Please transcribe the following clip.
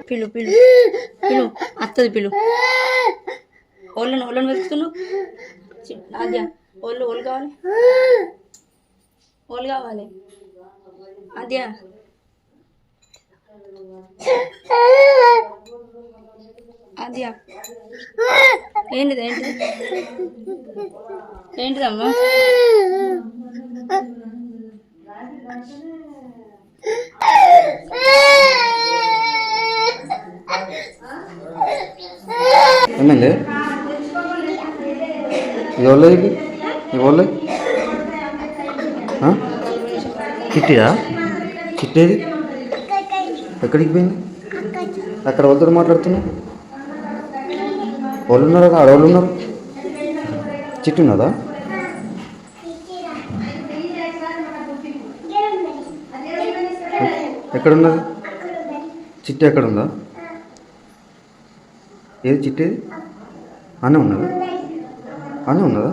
పిలు పిలు పిలు అత్తది పిలు. ఓళ్ళని వెతుకుతున్నావు ఆద్య. ఓళ్ళు కావాలి, ఓళ్ళు కావాలి ఆద్య. ఆద్య ఏంటిదమ్మా? ఏమైంది? ఎవరు ఎవరు చిట్టిదా? చిట్టేది ఎక్కడికి పోయింది? అక్కడ వాళ్ళతో మాట్లాడుతున్నావు. వాళ్ళు ఉన్నారు కదా, ఆడవాళ్ళు ఉన్నారు. చిట్టి ఉన్నదా? ఎక్కడున్నది చిట్టి? ఎక్కడ ఉందా? ఏది చిట్టేది? అనే ఉన్నదా? అనే ఉన్నదా?